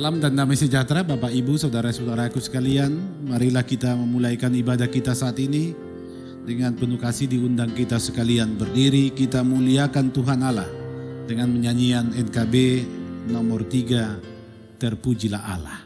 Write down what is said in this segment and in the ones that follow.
Salam dan damai sejahtera Bapak Ibu Saudara-saudaraku sekalian. Marilah kita memulaikan ibadah kita saat ini. Dengan penuh kasih diundang kita sekalian berdiri, kita muliakan Tuhan Allah. Dengan menyanyian NKB nomor 3, Terpujilah Allah.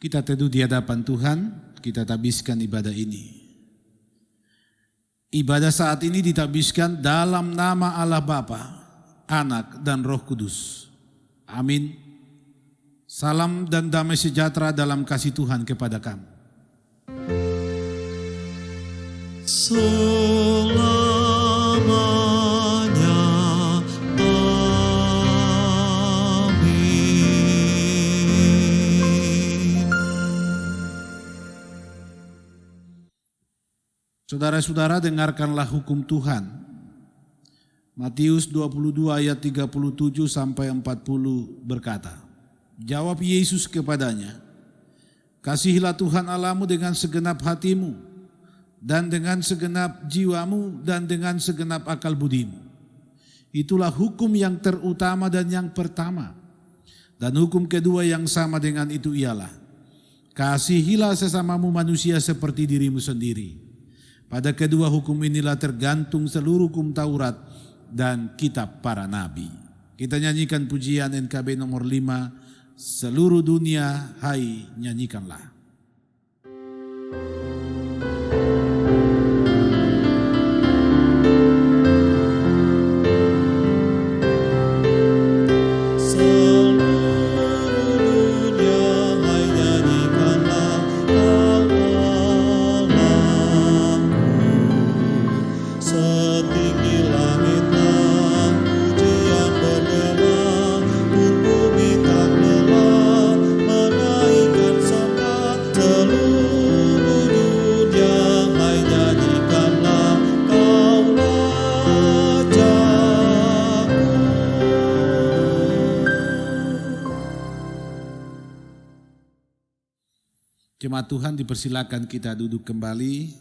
Kita teduh di hadapan Tuhan, kita tabiskan ibadah ini. Ibadah saat ini ditabiskan dalam nama Allah Bapa, Anak dan Roh Kudus. Amin. Salam dan damai sejahtera dalam kasih Tuhan kepada kamu. Saudara-saudara, dengarkanlah hukum Tuhan. Matius 22 ayat 37 sampai 40 berkata, jawab Yesus kepadanya, kasihilah Tuhan Allahmu dengan segenap hatimu, dan dengan segenap jiwamu, dan dengan segenap akal budimu. Itulah hukum yang terutama dan yang pertama. Dan hukum kedua yang sama dengan itu ialah, kasihilah sesamamu manusia seperti dirimu sendiri. Pada kedua hukum inilah tergantung seluruh hukum Taurat dan kitab para nabi. Kita nyanyikan pujian NKB nomor 5, seluruh dunia hai nyanyikanlah. Jemaat Tuhan, dipersilakan kita duduk kembali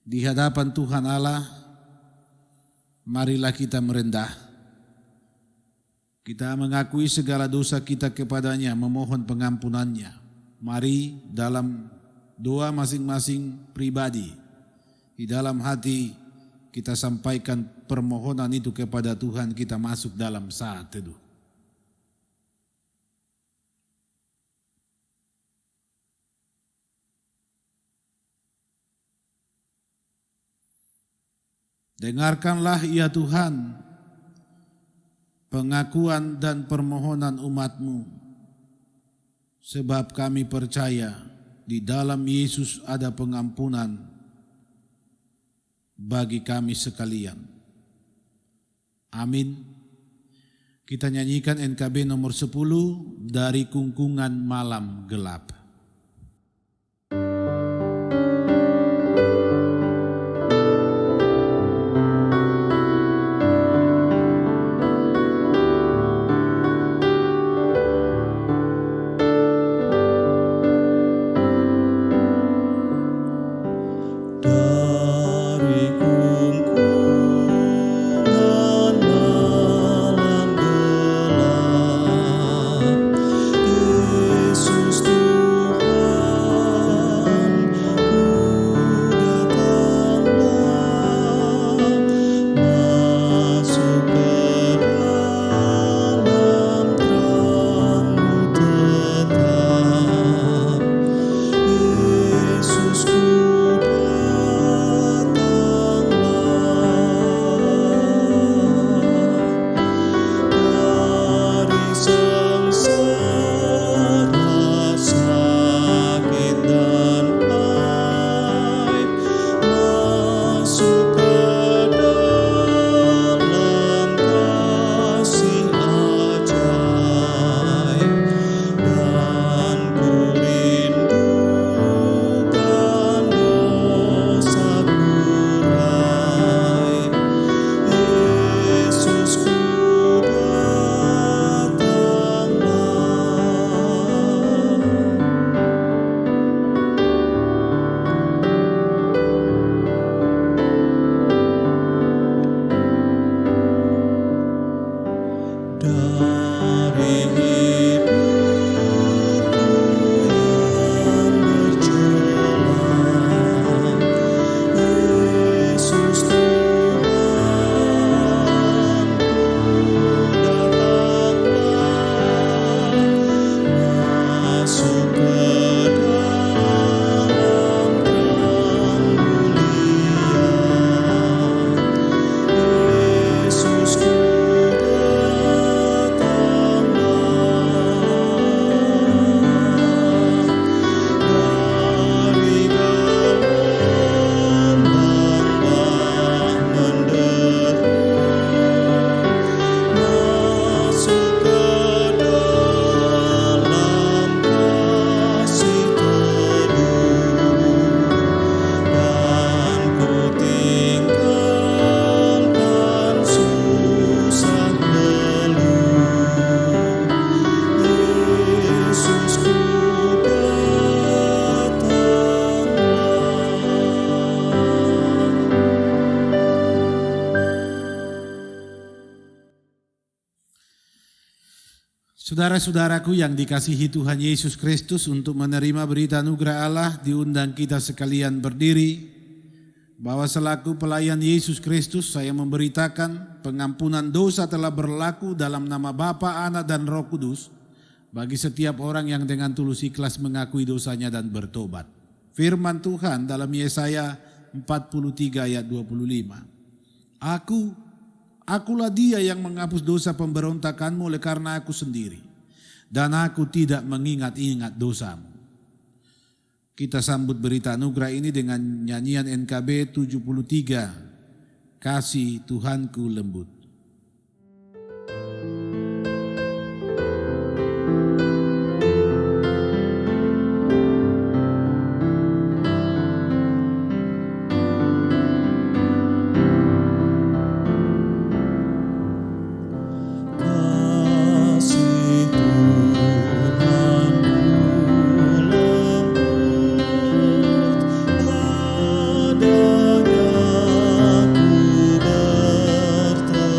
di hadapan Tuhan Allah. Marilah kita merendah. Kita mengakui segala dosa kita kepadanya, memohon pengampunannya. Mari dalam doa masing-masing pribadi, di dalam hati kita sampaikan permohonan itu kepada Tuhan. Kita masuk dalam saat teduh. Dengarkanlah ya Tuhan pengakuan dan permohonan umat-Mu, sebab kami percaya di dalam Yesus ada pengampunan bagi kami sekalian. Amin. Kita nyanyikan NKB nomor 10, dari kungkungan malam gelap. Dari kungkungan Saudara-saudaraku yang dikasihi Tuhan Yesus Kristus, untuk menerima berita anugerah Allah diundang kita sekalian berdiri, bahwa selaku pelayan Yesus Kristus saya memberitakan pengampunan dosa telah berlaku dalam nama Bapa, Anak dan Roh Kudus bagi setiap orang yang dengan tulus ikhlas mengakui dosanya dan bertobat. Firman Tuhan dalam Yesaya 43 ayat 25. Akulah Dia yang menghapus dosa pemberontakanmu oleh karena Aku sendiri, dan Aku tidak mengingat-ingat dosamu. Kita sambut berita anugerah ini dengan nyanyian NKB 73, Kasih Tuhanku Lembut. Padanya ku berterima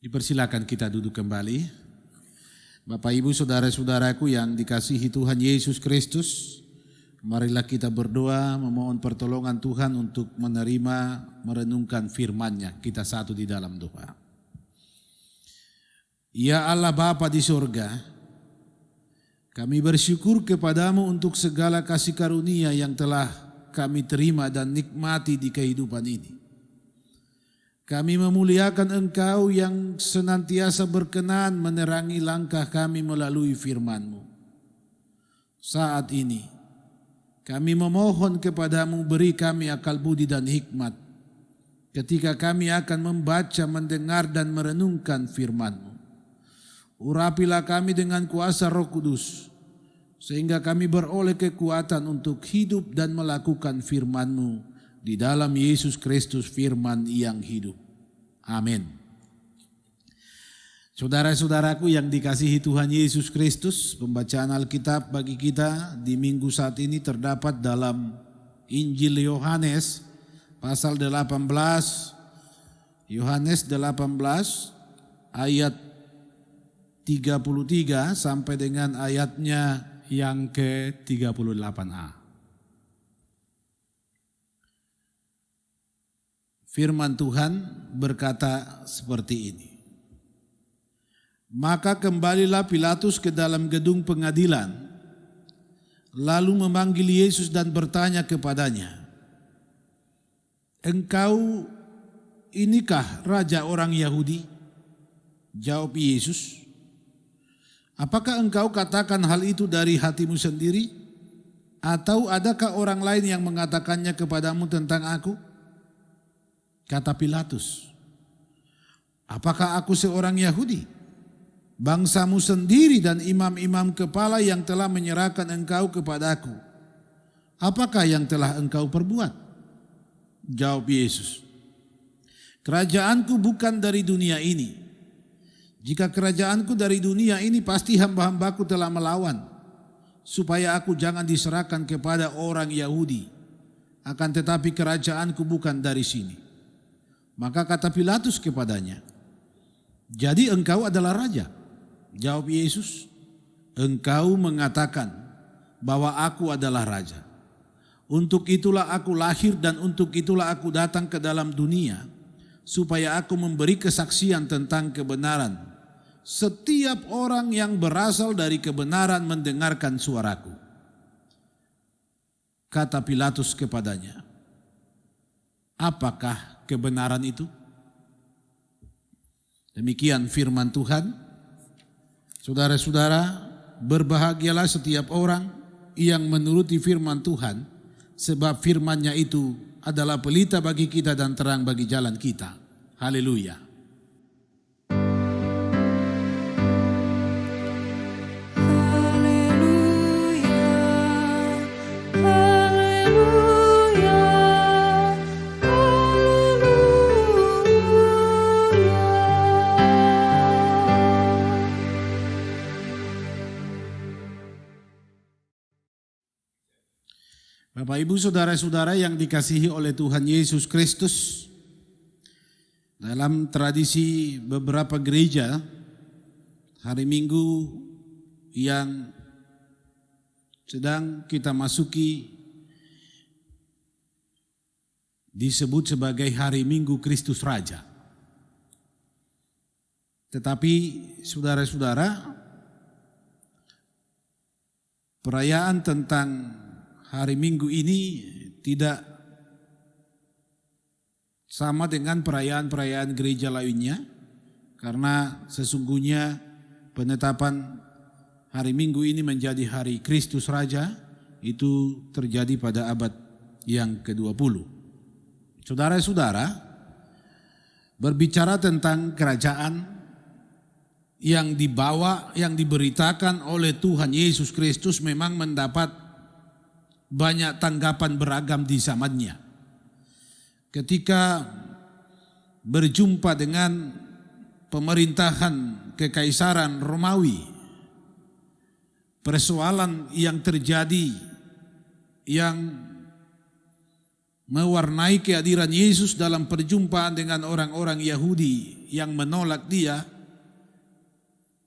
Dipersilakan kita duduk kembali. Bapak Ibu saudara-saudaraku yang dikasihi Tuhan Yesus Kristus, marilah kita berdoa memohon pertolongan Tuhan untuk menerima, merenungkan firman-Nya. Kita satu di dalam doa. Ya Allah Bapa di surga, kami bersyukur kepadamu untuk segala kasih karunia yang telah kami terima dan nikmati di kehidupan ini. Kami memuliakan Engkau yang senantiasa berkenan menerangi langkah kami melalui firman-Mu. Saat ini, kami memohon kepadamu beri kami akal budi dan hikmat ketika kami akan membaca, mendengar dan merenungkan firman-Mu. Urapilah kami dengan kuasa Roh Kudus, sehingga kami beroleh kekuatan untuk hidup dan melakukan firman-Mu di dalam Yesus Kristus firman yang hidup. Amin. Saudara-saudaraku yang dikasihi Tuhan Yesus Kristus, pembacaan Alkitab bagi kita di minggu saat ini terdapat dalam Injil Yohanes pasal 18, Yohanes 18 ayat 33 sampai dengan ayatnya yang ke-38a. Firman Tuhan berkata seperti ini. Maka kembalilah Pilatus ke dalam gedung pengadilan, lalu memanggil Yesus dan bertanya kepadanya, "Engkau inikah raja orang Yahudi?" Jawab Yesus, "Apakah engkau katakan hal itu dari hatimu sendiri? Atau adakah orang lain yang mengatakannya kepadamu tentang aku?" Kata Pilatus, "Apakah aku seorang Yahudi? Bangsamu sendiri dan imam-imam kepala yang telah menyerahkan engkau kepadaku. Apakah yang telah engkau perbuat?" Jawab Yesus, "Kerajaanku bukan dari dunia ini. Jika kerajaanku dari dunia ini, pasti hamba-hambaku telah melawan, supaya aku jangan diserahkan kepada orang Yahudi. Akan tetapi kerajaanku bukan dari sini." Maka kata Pilatus kepadanya, "Jadi engkau adalah raja?" Jawab Yesus, "Engkau mengatakan bahwa aku adalah raja. Untuk itulah aku lahir dan untuk itulah aku datang ke dalam dunia, supaya aku memberi kesaksian tentang kebenaran. Setiap orang yang berasal dari kebenaran mendengarkan suaraku." Kata Pilatus kepadanya, "Apakah kebenaran itu?" Demikian firman Tuhan. Saudara-saudara, berbahagialah setiap orang yang menuruti firman Tuhan, sebab firman-Nya itu adalah pelita bagi kita dan terang bagi jalan kita. Haleluya. Bapak Ibu saudara-saudara yang dikasihi oleh Tuhan Yesus Kristus, dalam tradisi beberapa gereja, hari Minggu yang sedang kita masuki disebut sebagai hari Minggu Kristus Raja. Tetapi saudara-saudara, perayaan tentang hari Minggu ini tidak sama dengan perayaan-perayaan gereja lainnya, karena sesungguhnya penetapan hari Minggu ini menjadi hari Kristus Raja itu terjadi pada abad yang ke-20. Saudara-saudara, berbicara tentang kerajaan yang dibawa, yang diberitakan oleh Tuhan Yesus Kristus memang mendapat banyak tanggapan beragam di zamannya. Ketika berjumpa dengan pemerintahan Kekaisaran Romawi, persoalan yang terjadi yang mewarnai kehadiran Yesus dalam perjumpaan dengan orang-orang Yahudi yang menolak dia,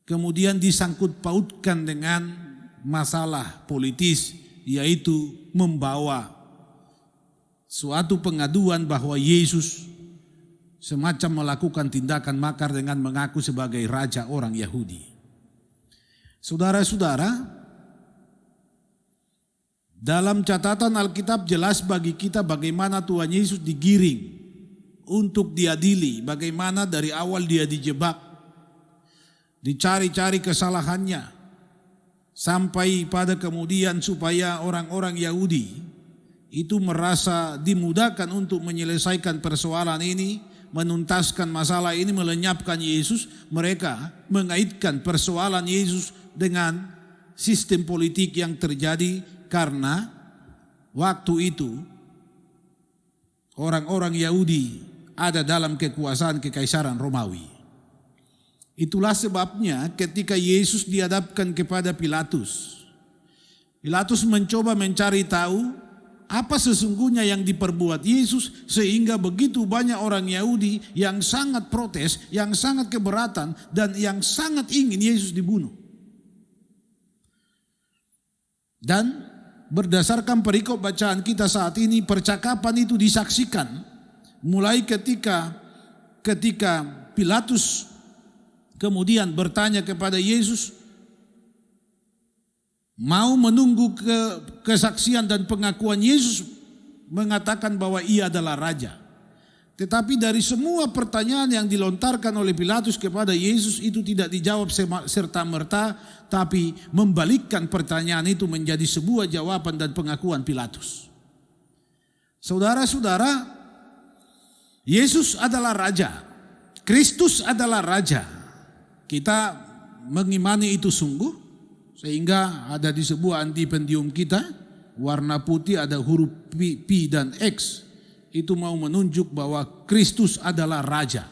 kemudian disangkut pautkan dengan masalah politis, yaitu membawa suatu pengaduan bahwa Yesus semacam melakukan tindakan makar dengan mengaku sebagai raja orang Yahudi. Saudara-saudara, dalam catatan Alkitab jelas bagi kita bagaimana Tuhan Yesus digiring untuk diadili, bagaimana dari awal dia dijebak, dicari-cari kesalahannya, sampai pada kemudian supaya orang-orang Yahudi itu merasa dimudahkan untuk menyelesaikan persoalan ini, menuntaskan masalah ini, melenyapkan Yesus. Mereka mengaitkan persoalan Yesus dengan sistem politik yang terjadi karena waktu itu orang-orang Yahudi ada dalam kekuasaan kekaisaran Romawi. Itulah sebabnya ketika Yesus dihadapkan kepada Pilatus, Pilatus mencoba mencari tahu apa sesungguhnya yang diperbuat Yesus sehingga begitu banyak orang Yahudi yang sangat protes, yang sangat keberatan, dan yang sangat ingin Yesus dibunuh. Dan berdasarkan perikop bacaan kita saat ini, percakapan itu disaksikan mulai ketika Pilatus kemudian bertanya kepada Yesus, mau menunggu kesaksian dan pengakuan Yesus mengatakan bahwa ia adalah raja. Tetapi dari semua pertanyaan yang dilontarkan oleh Pilatus kepada Yesus itu tidak dijawab serta-merta, tapi membalikkan pertanyaan itu menjadi sebuah jawaban dan pengakuan Pilatus. Saudara-saudara, Yesus adalah raja, Kristus adalah raja. Kita mengimani itu sungguh, sehingga ada di sebuah antipendium kita, warna putih ada huruf P dan X. Itu mau menunjuk bahwa Kristus adalah raja.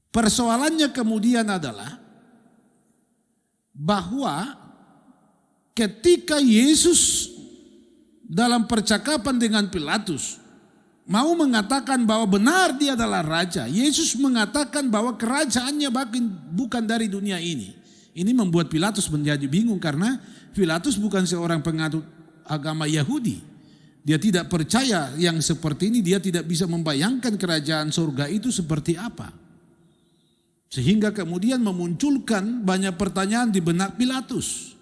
Persoalannya kemudian adalah bahwa ketika Yesus dalam percakapan dengan Pilatus mau mengatakan bahwa benar dia adalah raja, Yesus mengatakan bahwa kerajaannya bukan dari dunia ini. Ini membuat Pilatus menjadi bingung karena Pilatus bukan seorang penganut agama Yahudi. Dia tidak percaya yang seperti ini, dia tidak bisa membayangkan kerajaan surga itu seperti apa. Sehingga kemudian memunculkan banyak pertanyaan di benak Pilatus.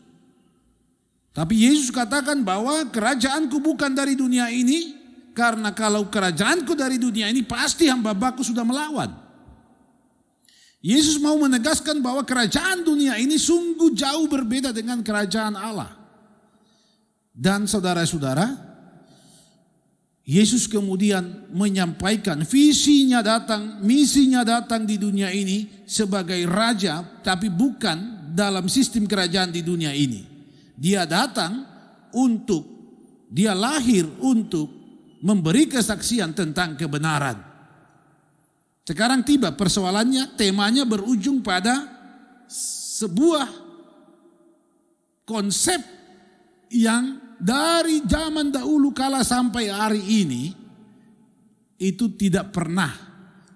Tapi Yesus katakan bahwa kerajaanku bukan dari dunia ini, karena kalau kerajaanku dari dunia ini pasti hamba-Bapa sudah melawan. Yesus mau menegaskan bahwa kerajaan dunia ini sungguh jauh berbeda dengan kerajaan Allah. Dan saudara-saudara, Yesus kemudian menyampaikan misinya datang di dunia ini sebagai raja, tapi bukan dalam sistem kerajaan di dunia ini. Dia lahir untuk memberi kesaksian tentang kebenaran. Sekarang tiba persoalannya, temanya berujung pada sebuah konsep yang dari zaman dahulu kala sampai hari ini itu tidak pernah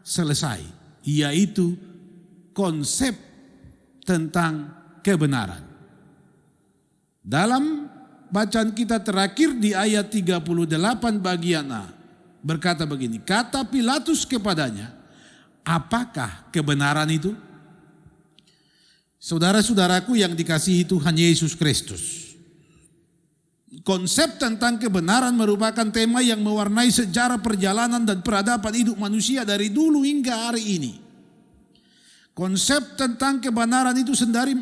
selesai, yaitu konsep tentang kebenaran. Dalam bacaan kita terakhir di ayat 38 bagian A berkata begini, kata Pilatus kepadanya, apakah kebenaran itu? Saudara-saudaraku yang dikasihi Tuhan Yesus Kristus, konsep tentang kebenaran merupakan tema yang mewarnai sejarah perjalanan dan peradaban hidup manusia dari dulu hingga hari ini. Konsep tentang kebenaran itu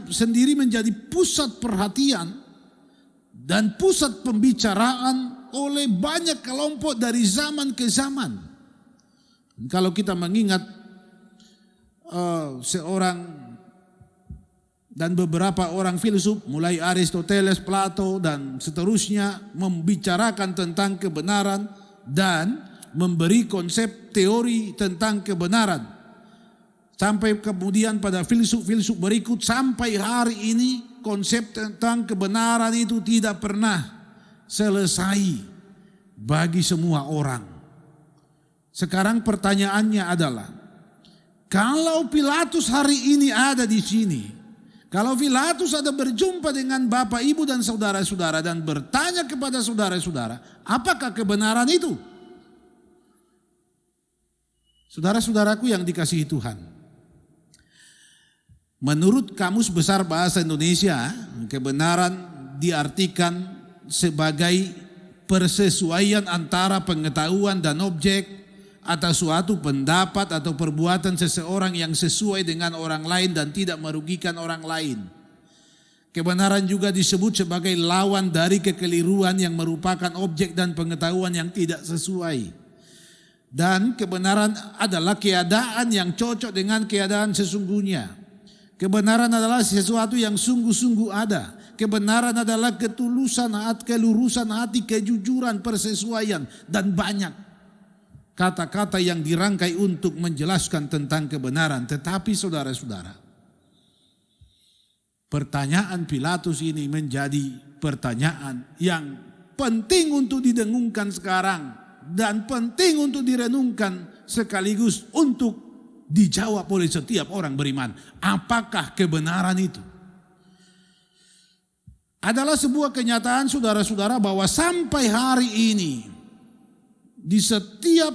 sendiri menjadi pusat perhatian dan pusat pembicaraan oleh banyak kelompok dari zaman ke zaman. Kalau kita mengingat seorang dan beberapa orang filsuf mulai Aristoteles, Plato dan seterusnya membicarakan tentang kebenaran dan memberi konsep teori tentang kebenaran. Sampai kemudian pada filsuf-filsuf berikut sampai hari ini konsep tentang kebenaran itu tidak pernah selesai. bagi semua orang. Sekarang pertanyaannya adalah, kalau Pilatus hari ini ada di sini, kalau Pilatus ada berjumpa dengan Bapak, Ibu dan saudara-saudara dan bertanya kepada saudara-saudara, apakah kebenaran itu? Saudara-saudaraku yang dikasihi Tuhan, menurut Kamus Besar Bahasa Indonesia, kebenaran diartikan sebagai persesuaian antara pengetahuan dan objek atau suatu pendapat atau perbuatan seseorang yang sesuai dengan orang lain dan tidak merugikan orang lain. Kebenaran juga disebut sebagai lawan dari kekeliruan yang merupakan objek dan pengetahuan yang tidak sesuai. Dan kebenaran adalah keadaan yang cocok dengan keadaan sesungguhnya. Kebenaran adalah sesuatu yang sungguh-sungguh ada. Kebenaran adalah ketulusan hati, kelurusan hati, kejujuran, persesuaian, dan banyak kata-kata yang dirangkai untuk menjelaskan tentang kebenaran. Tetapi saudara-saudara, pertanyaan Pilatus ini menjadi pertanyaan yang penting untuk didengungkan sekarang dan penting untuk direnungkan sekaligus untuk dijawab oleh setiap orang beriman. Apakah kebenaran itu? Adalah sebuah kenyataan saudara-saudara bahwa sampai hari ini di setiap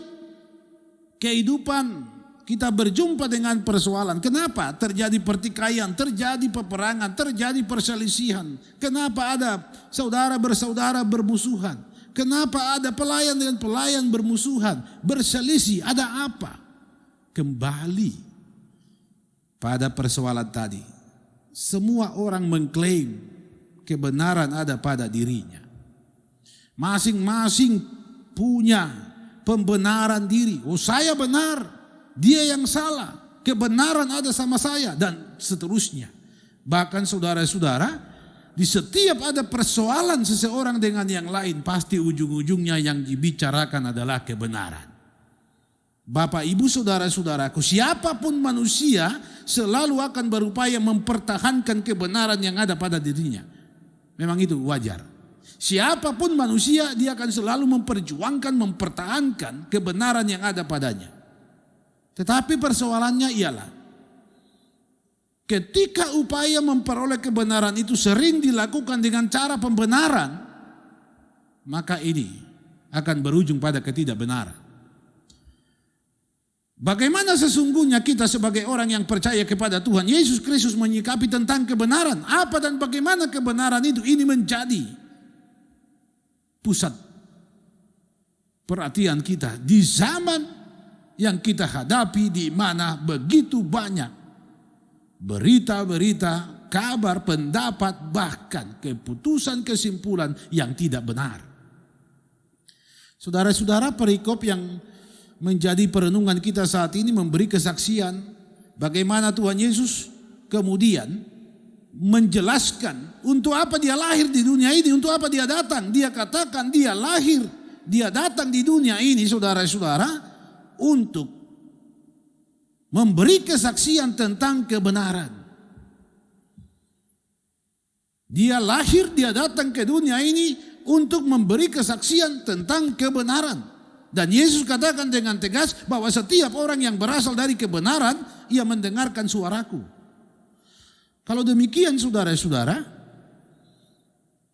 kehidupan kita berjumpa dengan persoalan. Kenapa terjadi pertikaian, terjadi peperangan, terjadi perselisihan? Kenapa ada saudara bersaudara bermusuhan? Kenapa ada pelayan dengan pelayan bermusuhan, berselisih? Ada apa? Kembali pada persoalan tadi. Semua orang mengklaim kebenaran ada pada dirinya. Masing-masing punya pembenaran diri. Oh, saya benar, dia yang salah. Kebenaran ada sama saya dan seterusnya. Bahkan saudara-saudara, di setiap ada persoalan seseorang dengan yang lain, pasti ujung-ujungnya yang dibicarakan adalah kebenaran. Bapak, Ibu, saudara-saudaraku, siapapun manusia selalu akan berupaya mempertahankan kebenaran yang ada pada dirinya. Memang itu wajar. Siapapun manusia, dia akan selalu memperjuangkan, mempertahankan kebenaran yang ada padanya. Tetapi persoalannya ialah, ketika upaya memperoleh kebenaran itu sering dilakukan dengan cara pembenaran, maka ini akan berujung pada ketidakbenaran. Bagaimana sesungguhnya kita sebagai orang yang percaya kepada Tuhan Yesus Kristus menyikapi tentang kebenaran? Apa dan bagaimana kebenaran itu? Ini menjadi pusat perhatian kita di zaman yang kita hadapi, di mana begitu banyak berita-berita, kabar, pendapat, bahkan keputusan kesimpulan yang tidak benar. Saudara-saudara, perikop yang menjadi perenungan kita saat ini memberi kesaksian bagaimana Tuhan Yesus kemudian menjelaskan untuk apa dia lahir di dunia ini, untuk apa dia datang. Dia katakan dia lahir, dia datang di dunia ini, saudara-saudara, untuk memberi kesaksian tentang kebenaran. Dia lahir, dia datang ke dunia ini untuk memberi kesaksian tentang kebenaran. Dan Yesus katakan dengan tegas bahwa setiap orang yang berasal dari kebenaran, ia mendengarkan suaraku. Kalau demikian saudara-saudara,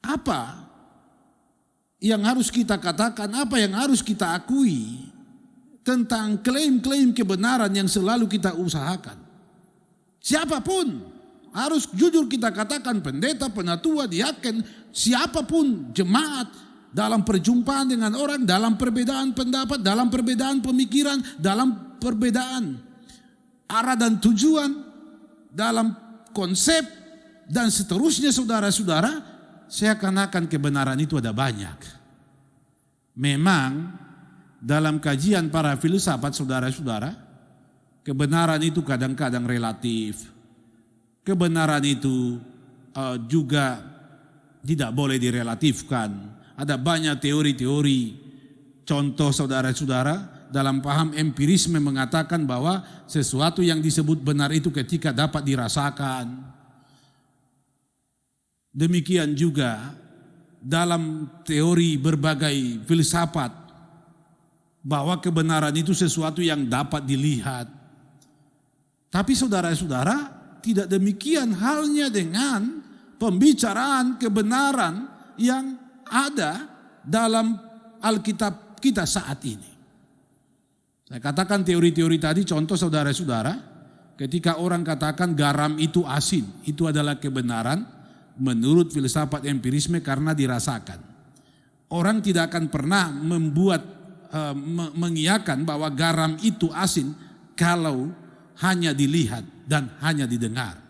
apa yang harus kita katakan, apa yang harus kita akui tentang klaim-klaim kebenaran yang selalu kita usahakan? Siapapun harus jujur kita katakan, pendeta, penatua, diaken, siapapun, jemaat, dalam perjumpaan dengan orang, dalam perbedaan pendapat, dalam perbedaan pemikiran, dalam perbedaan arah dan tujuan, dalam konsep dan seterusnya, saudara-saudara, seakan-akan kebenaran itu ada banyak. Memang dalam kajian para filsafat, saudara-saudara, kebenaran itu kadang-kadang relatif. Kebenaran itu juga tidak boleh direlatifkan. Ada banyak teori-teori. Contoh saudara-saudara, dalam paham empirisme mengatakan bahwa sesuatu yang disebut benar itu ketika dapat dirasakan. Demikian juga dalam teori berbagai filsafat bahwa kebenaran itu sesuatu yang dapat dilihat. Tapi saudara-saudara, tidak demikian halnya dengan pembicaraan kebenaran yang ada dalam Alkitab kita saat ini. Saya katakan teori-teori tadi, contoh saudara-saudara, ketika orang katakan garam itu asin, itu adalah kebenaran menurut filsafat empirisme karena dirasakan. Orang tidak akan pernah mengiyakan bahwa garam itu asin kalau hanya dilihat dan hanya didengar.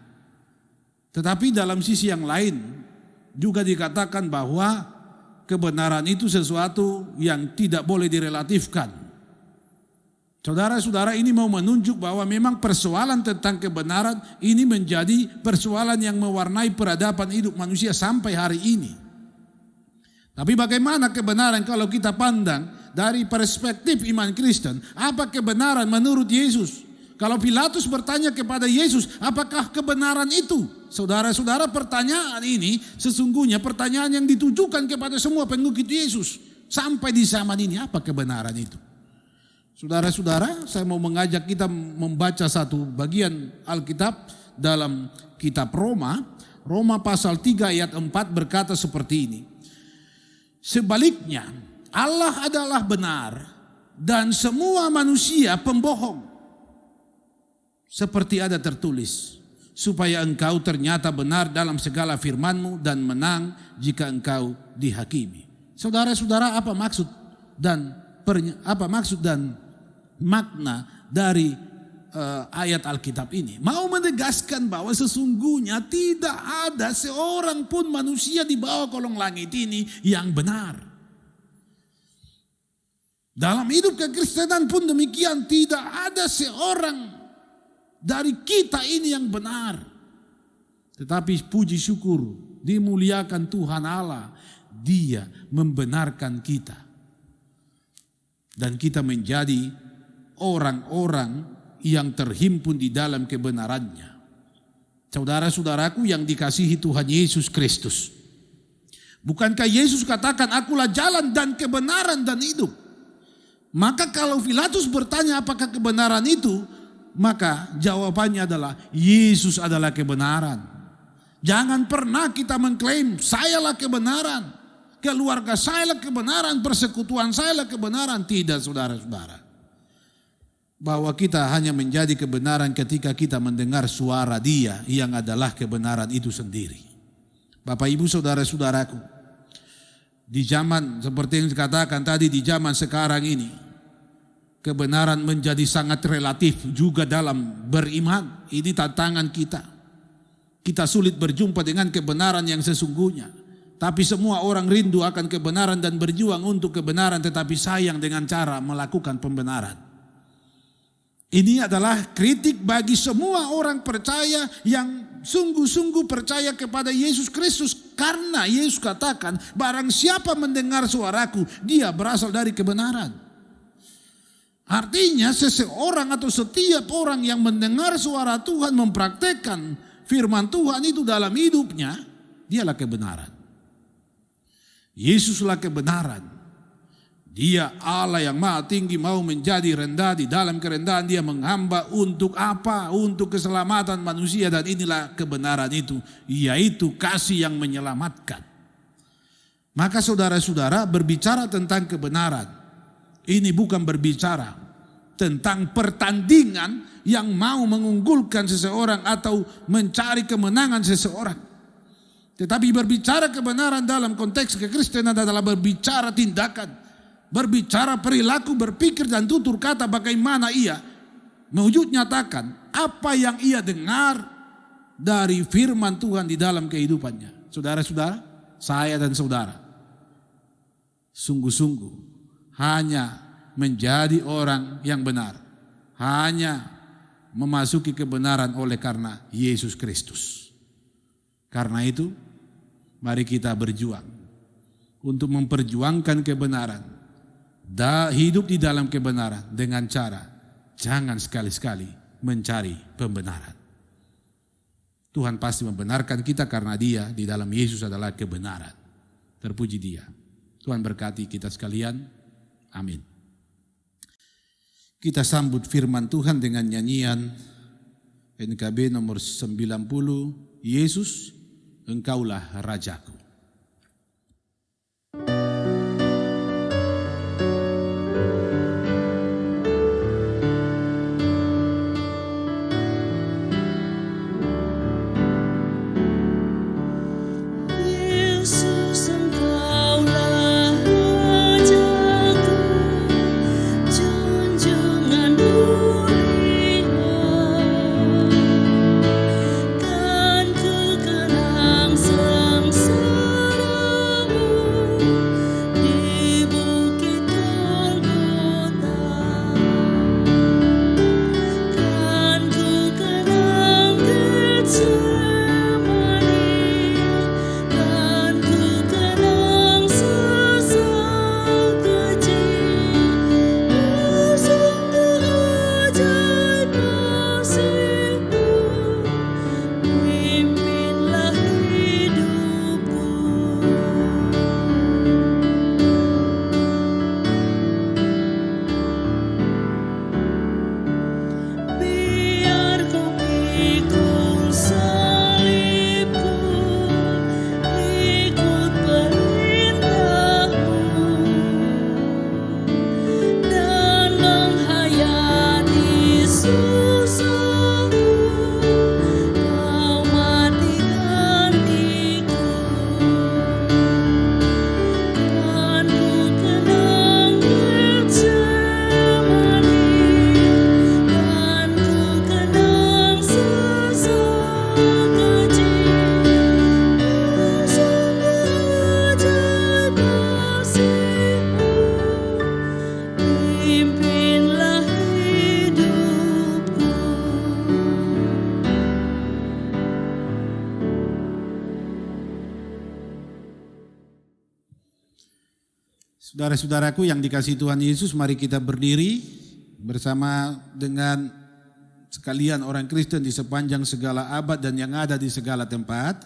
Tetapi dalam sisi yang lain juga dikatakan bahwa kebenaran itu sesuatu yang tidak boleh direlatifkan. Saudara-saudara, ini mau menunjuk bahwa memang persoalan tentang kebenaran ini menjadi persoalan yang mewarnai peradaban hidup manusia sampai hari ini. Tapi bagaimana kebenaran kalau kita pandang dari perspektif iman Kristen? Apa kebenaran menurut Yesus? Kalau Pilatus bertanya kepada Yesus, apakah kebenaran itu? Saudara-saudara, pertanyaan ini sesungguhnya pertanyaan yang ditujukan kepada semua pengikut Yesus. Sampai di zaman ini, apa kebenaran itu? Saudara-saudara, saya mau mengajak kita membaca satu bagian Alkitab dalam kitab Roma. Roma pasal 3 ayat 4 berkata seperti ini. Sebaliknya, Allah adalah benar dan semua manusia pembohong. Seperti ada tertulis, supaya engkau ternyata benar dalam segala firman-Mu dan menang jika engkau dihakimi. Saudara-saudara, apa maksud dan makna dari ayat Alkitab ini? Mau menegaskan bahwa sesungguhnya tidak ada seorang pun manusia di bawah kolong langit ini yang benar. Dalam hidup kekristenan pun demikian, tidak ada seorang dari kita ini yang benar. Tetapi puji syukur, dimuliakan Tuhan Allah, Dia membenarkan kita. Dan kita menjadi orang-orang yang terhimpun di dalam kebenarannya. Saudara-saudaraku yang dikasihi Tuhan Yesus Kristus. Bukankah Yesus katakan, akulah jalan dan kebenaran dan hidup? Maka kalau Pilatus bertanya apakah kebenaran itu, maka jawabannya adalah Yesus adalah kebenaran. Jangan pernah kita mengklaim sayalah kebenaran, keluarga sayalah kebenaran, persekutuan sayalah kebenaran. Tidak, saudara-saudara. Bahwa kita hanya menjadi kebenaran ketika kita mendengar suara Dia yang adalah kebenaran itu sendiri. Bapak Ibu saudara-saudaraku, di zaman seperti yang dikatakan tadi, di zaman sekarang ini kebenaran menjadi sangat relatif juga dalam beriman. Ini tantangan kita. Kita sulit berjumpa dengan kebenaran yang sesungguhnya. Tapi semua orang rindu akan kebenaran dan berjuang untuk kebenaran, tetapi sayang dengan cara melakukan pembenaran. Ini adalah kritik bagi semua orang percaya yang sungguh-sungguh percaya kepada Yesus Kristus. Karena Yesus katakan, barang siapa mendengar suaraku, dia berasal dari kebenaran. Artinya seseorang atau setiap orang yang mendengar suara Tuhan, mempraktekkan firman Tuhan itu dalam hidupnya, dialah kebenaran. Yesuslah kebenaran. Dia Allah yang maha tinggi mau menjadi rendah, di dalam kerendahan Dia menghamba untuk apa? Untuk keselamatan manusia, dan inilah kebenaran itu, yaitu kasih yang menyelamatkan. Maka saudara-saudara, berbicara tentang kebenaran, ini bukan berbicara tentang pertandingan yang mau mengunggulkan seseorang atau mencari kemenangan seseorang. Tetapi berbicara kebenaran dalam konteks kekristenan adalah berbicara tindakan, berbicara perilaku, berpikir dan tutur kata, bagaimana ia mewujud nyatakan apa yang ia dengar dari firman Tuhan di dalam kehidupannya. Saudara-saudara, saya dan saudara sungguh-sungguh hanya menjadi orang yang benar, hanya memasuki kebenaran oleh karena Yesus Kristus. Karena itu, mari kita berjuang untuk memperjuangkan kebenaran, hidup di dalam kebenaran dengan cara jangan sekali-sekali mencari pembenaran. Tuhan pasti membenarkan kita karena Dia di dalam Yesus adalah kebenaran. Terpuji Dia. Tuhan berkati kita sekalian. Amin. Kita sambut firman Tuhan dengan nyanyian NKB nomor 90, Yesus, Engkaulah Rajaku. Saudara-saudaraku yang dikasihi Tuhan Yesus, mari kita berdiri bersama dengan sekalian orang Kristen di sepanjang segala abad dan yang ada di segala tempat.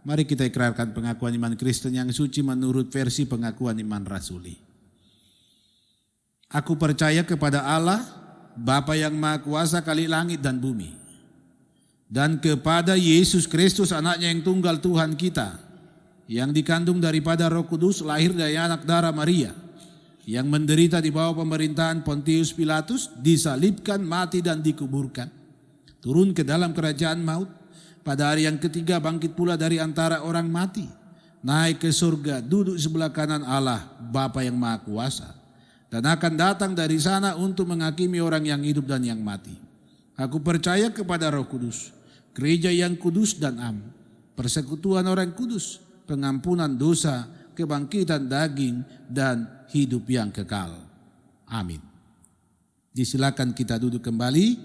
Mari kita ikrarkan pengakuan iman Kristen yang suci menurut versi pengakuan iman rasuli. Aku percaya kepada Allah, Bapa yang Maha Kuasa kali langit dan bumi, dan kepada Yesus Kristus anaknya yang tunggal Tuhan kita, yang dikandung daripada Roh Kudus, lahir dari anak darah Maria, yang menderita di bawah pemerintahan Pontius Pilatus, disalibkan, mati dan dikuburkan, turun ke dalam kerajaan maut, pada hari yang ketiga bangkit pula dari antara orang mati, naik ke surga, duduk sebelah kanan Allah, Bapa yang Maha Kuasa, dan akan datang dari sana untuk menghakimi orang yang hidup dan yang mati. Aku percaya kepada Roh Kudus, gereja yang kudus dan am, persekutuan orang kudus, pengampunan dosa, kebangkitan daging, dan hidup yang kekal. Amin. Disilakan kita duduk kembali.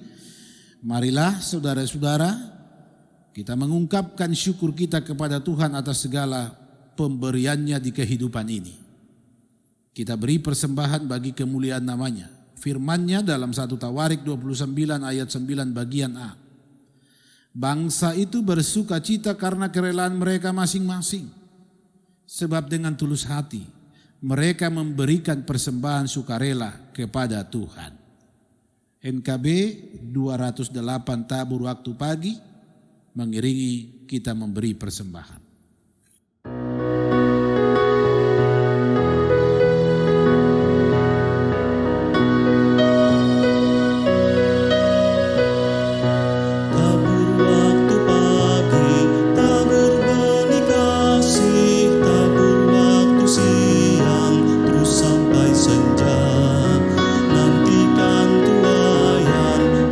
Marilah saudara-saudara, kita mengungkapkan syukur kita kepada Tuhan atas segala pemberiannya di kehidupan ini. Kita beri persembahan bagi kemuliaan namanya. Firman-Nya dalam 1 Tawarik 29 ayat 9 bagian A. Bangsa itu bersuka cita karena kerelaan mereka masing-masing. Sebab dengan tulus hati mereka memberikan persembahan sukarela kepada Tuhan. NKB 208 tabur waktu pagi mengiringi kita memberi persembahan.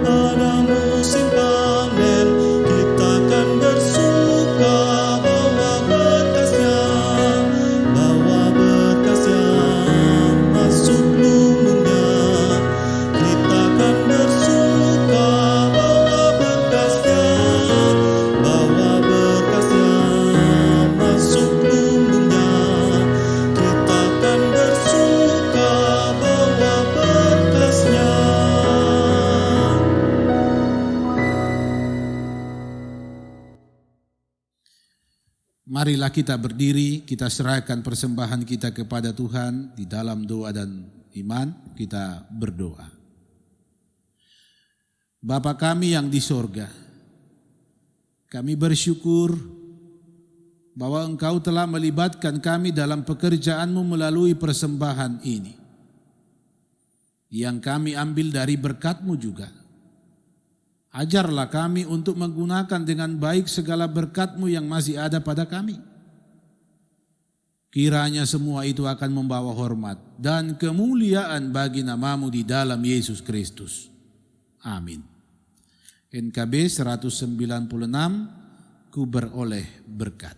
Pada musim panen kita akan bersuka. Marilah kita berdiri, kita serahkan persembahan kita kepada Tuhan di dalam doa dan iman, kita berdoa. Bapa kami yang di sorga, kami bersyukur bahwa Engkau telah melibatkan kami dalam pekerjaan-Mu melalui persembahan ini, yang kami ambil dari berkat-Mu juga. Ajarlah kami untuk menggunakan dengan baik segala berkat-Mu yang masih ada pada kami. Kiranya semua itu akan membawa hormat dan kemuliaan bagi nama-Mu di dalam Yesus Kristus. Amin. NKB 196, ku beroleh berkat.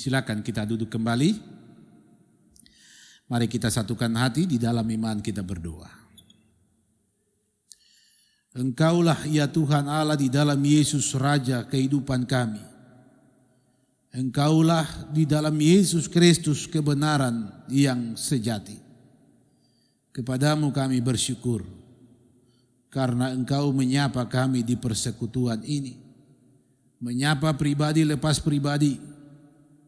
Silakan kita duduk kembali. Mari kita satukan hati di dalam iman, kita berdoa. Engkaulah ya Tuhan Allah di dalam Yesus Raja kehidupan kami. Engkaulah di dalam Yesus Kristus kebenaran yang sejati. Kepadamu kami bersyukur karena Engkau menyapa kami di persekutuan ini. Menyapa pribadi lepas pribadi.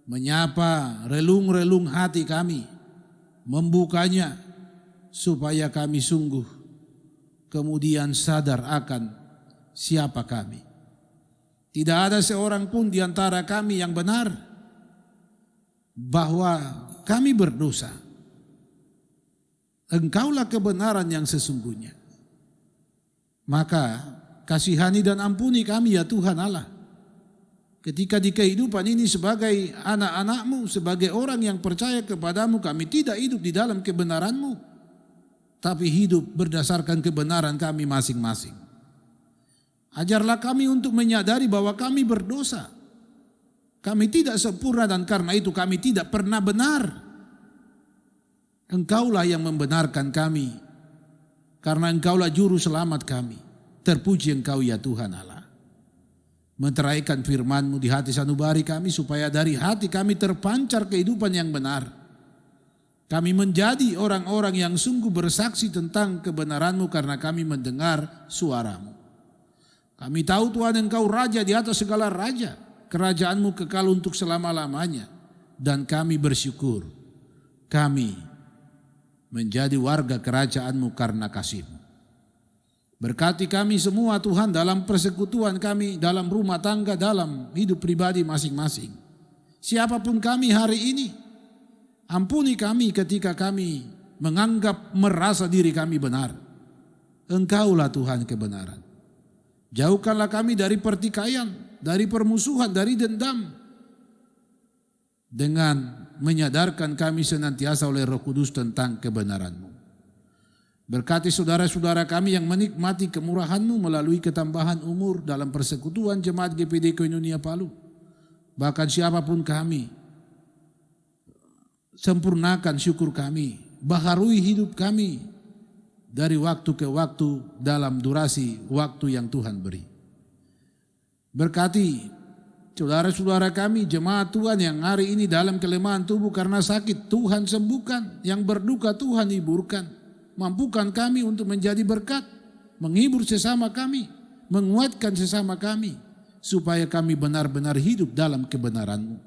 Menyapa relung-relung hati kami, membukanya supaya kami sungguh kemudian sadar akan siapa kami. Tidak ada seorang pun di antara kami yang benar bahwa kami berdosa. Engkaulah kebenaran yang sesungguhnya. Maka kasihani dan ampuni kami ya Tuhan Allah. Ketika di kehidupan ini sebagai anak-anak-Mu, sebagai orang yang percaya kepadamu, kami tidak hidup di dalam kebenaran-Mu, tapi hidup berdasarkan kebenaran kami masing-masing. Ajarlah kami untuk menyadari bahwa kami berdosa. Kami tidak sempurna dan karena itu kami tidak pernah benar. Engkaulah yang membenarkan kami, karena Engkaulah juru selamat kami. Terpuji Engkau ya Tuhan Allah. Menteraikan firman-Mu di hati sanubari kami supaya dari hati kami terpancar kehidupan yang benar. Kami menjadi orang-orang yang sungguh bersaksi tentang kebenaran-Mu karena kami mendengar suara-Mu. Kami tahu Tuhan Engkau Raja di atas segala raja. Kerajaan-Mu kekal untuk selama-lamanya. Dan kami bersyukur. Kami menjadi warga kerajaan-Mu karena kasih-Mu. Berkati kami semua Tuhan dalam persekutuan kami, dalam rumah tangga, dalam hidup pribadi masing-masing. Siapapun kami hari ini, ampuni kami ketika kami menganggap merasa diri kami benar. Engkaulah Tuhan kebenaran. Jauhkanlah kami dari pertikaian, dari permusuhan, dari dendam. Dengan menyadarkan kami senantiasa oleh Roh Kudus tentang kebenaran-Mu. Berkati saudara-saudara kami yang menikmati kemurahan-Mu melalui ketambahan umur dalam persekutuan Jemaat GPD Koinonia Palu. Bahkan siapapun kami, sempurnakan syukur kami, baharui hidup kami dari waktu ke waktu dalam durasi waktu yang Tuhan beri. Berkati saudara-saudara kami, jemaat Tuhan yang hari ini dalam kelemahan tubuh karena sakit, Tuhan sembuhkan. Yang berduka Tuhan hiburkan. Mampukan kami untuk menjadi berkat, menghibur sesama kami, menguatkan sesama kami, supaya kami benar-benar hidup dalam kebenaran-Mu.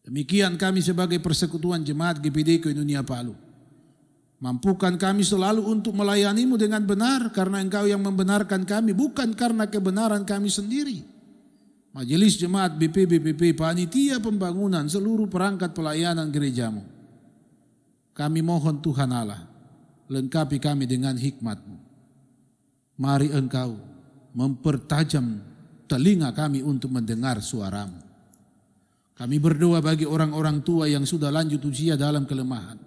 Demikian kami sebagai persekutuan jemaat GPD Koinonia Palu. Mampukan kami selalu untuk melayani-Mu dengan benar, karena Engkau yang membenarkan kami, bukan karena kebenaran kami sendiri. Majelis Jemaat BP, panitia pembangunan, seluruh perangkat pelayanan gereja-Mu, kami mohon Tuhan Allah, lengkapi kami dengan hikmat-Mu. Mari Engkau mempertajam telinga kami untuk mendengar suara-Mu. Kami berdoa bagi orang-orang tua yang sudah lanjut usia dalam kelemahan.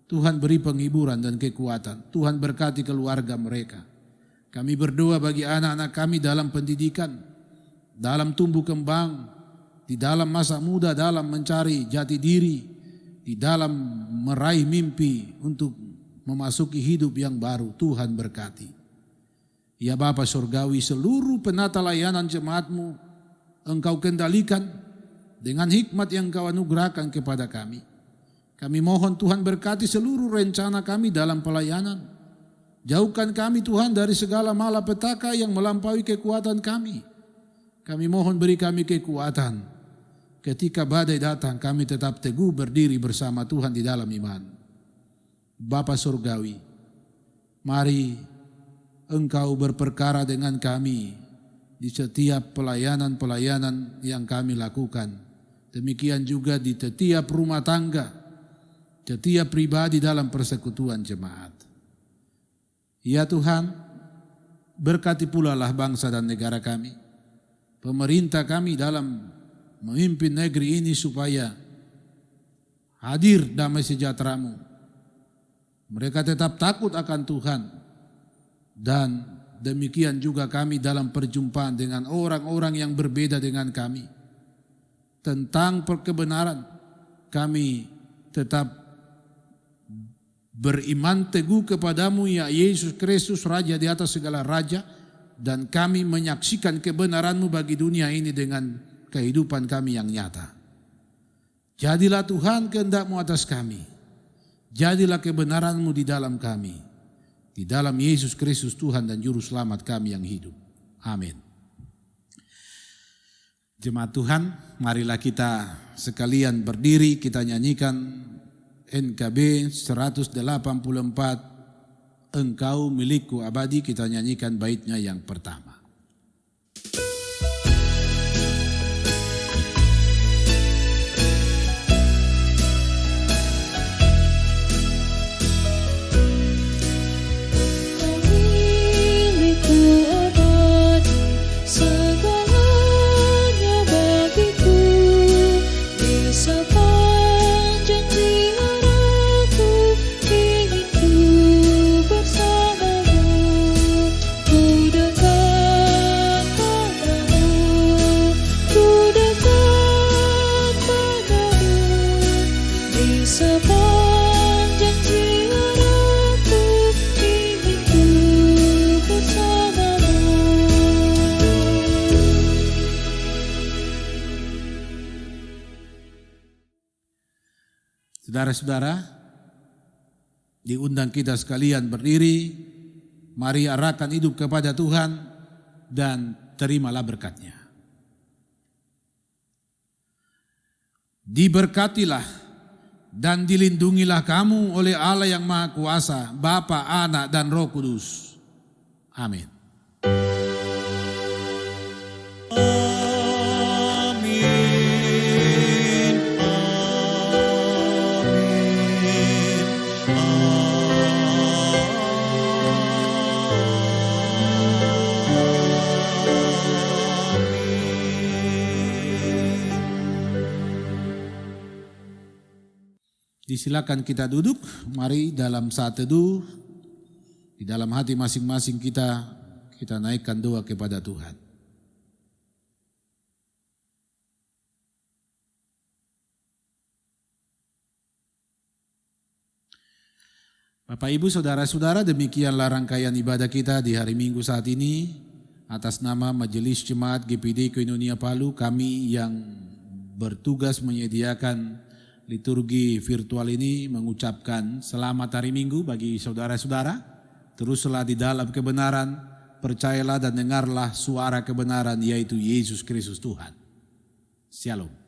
Tuhan beri penghiburan dan kekuatan. Tuhan berkati keluarga mereka. Kami berdoa bagi anak-anak kami dalam pendidikan, dalam tumbuh kembang, di dalam masa muda, dalam mencari jati diri, di dalam meraih mimpi untuk memasuki hidup yang baru. Tuhan berkati. Ya Bapa Surgawi, seluruh penata layanan jemaat-Mu Engkau kendalikan dengan hikmat yang Engkau anugerahkan kepada kami. Kami mohon Tuhan berkati seluruh rencana kami dalam pelayanan. Jauhkan kami Tuhan dari segala malapetaka yang melampaui kekuatan kami. Kami mohon beri kami kekuatan. Ketika badai datang kami tetap teguh berdiri bersama Tuhan di dalam iman. Bapa Surgawi, mari Engkau berperkara dengan kami di setiap pelayanan-pelayanan yang kami lakukan. Demikian juga di setiap rumah tangga, setiap pribadi dalam persekutuan jemaat. Ya Tuhan, berkati pula lah bangsa dan negara kami, pemerintah kami dalam memimpin negeri ini supaya hadir damai sejahtera-Mu. Mereka tetap takut akan Tuhan, dan demikian juga kami dalam perjumpaan dengan orang-orang yang berbeda dengan kami. Tentang kebenaran, kami tetap beriman teguh kepadamu ya Yesus Kristus, Raja di atas segala raja, dan kami menyaksikan kebenaran-Mu bagi dunia ini dengan kehidupan kami yang nyata. Jadilah Tuhan kehendak-Mu atas kami, jadilah kebenaran-Mu di dalam kami, di dalam Yesus Kristus Tuhan dan Juru Selamat kami yang hidup. Amin. Jemaat Tuhan, marilah kita sekalian berdiri, kita nyanyikan NKB 184, Engkau milikku abadi. Kita nyanyikan baitnya yang pertama. Saudara-saudara, diundang kita sekalian berdiri, mari arahkan hidup kepada Tuhan dan terimalah berkat-Nya. Diberkatilah dan dilindungilah kamu oleh Allah yang Maha Kuasa, Bapa, Anak, dan Roh Kudus. Amin. Silakan kita duduk, mari dalam saat teduh, di dalam hati masing-masing kita naikkan doa kepada Tuhan. Bapak Ibu Saudara-saudara, demikianlah rangkaian ibadah kita di hari Minggu saat ini. Atas nama Majelis Jemaat GPD Koinonia Palu, kami yang bertugas menyediakan liturgi virtual ini mengucapkan selamat hari Minggu bagi saudara-saudara. Teruslah di dalam kebenaran, percayalah dan dengarlah suara kebenaran, yaitu Yesus Kristus Tuhan. Shalom.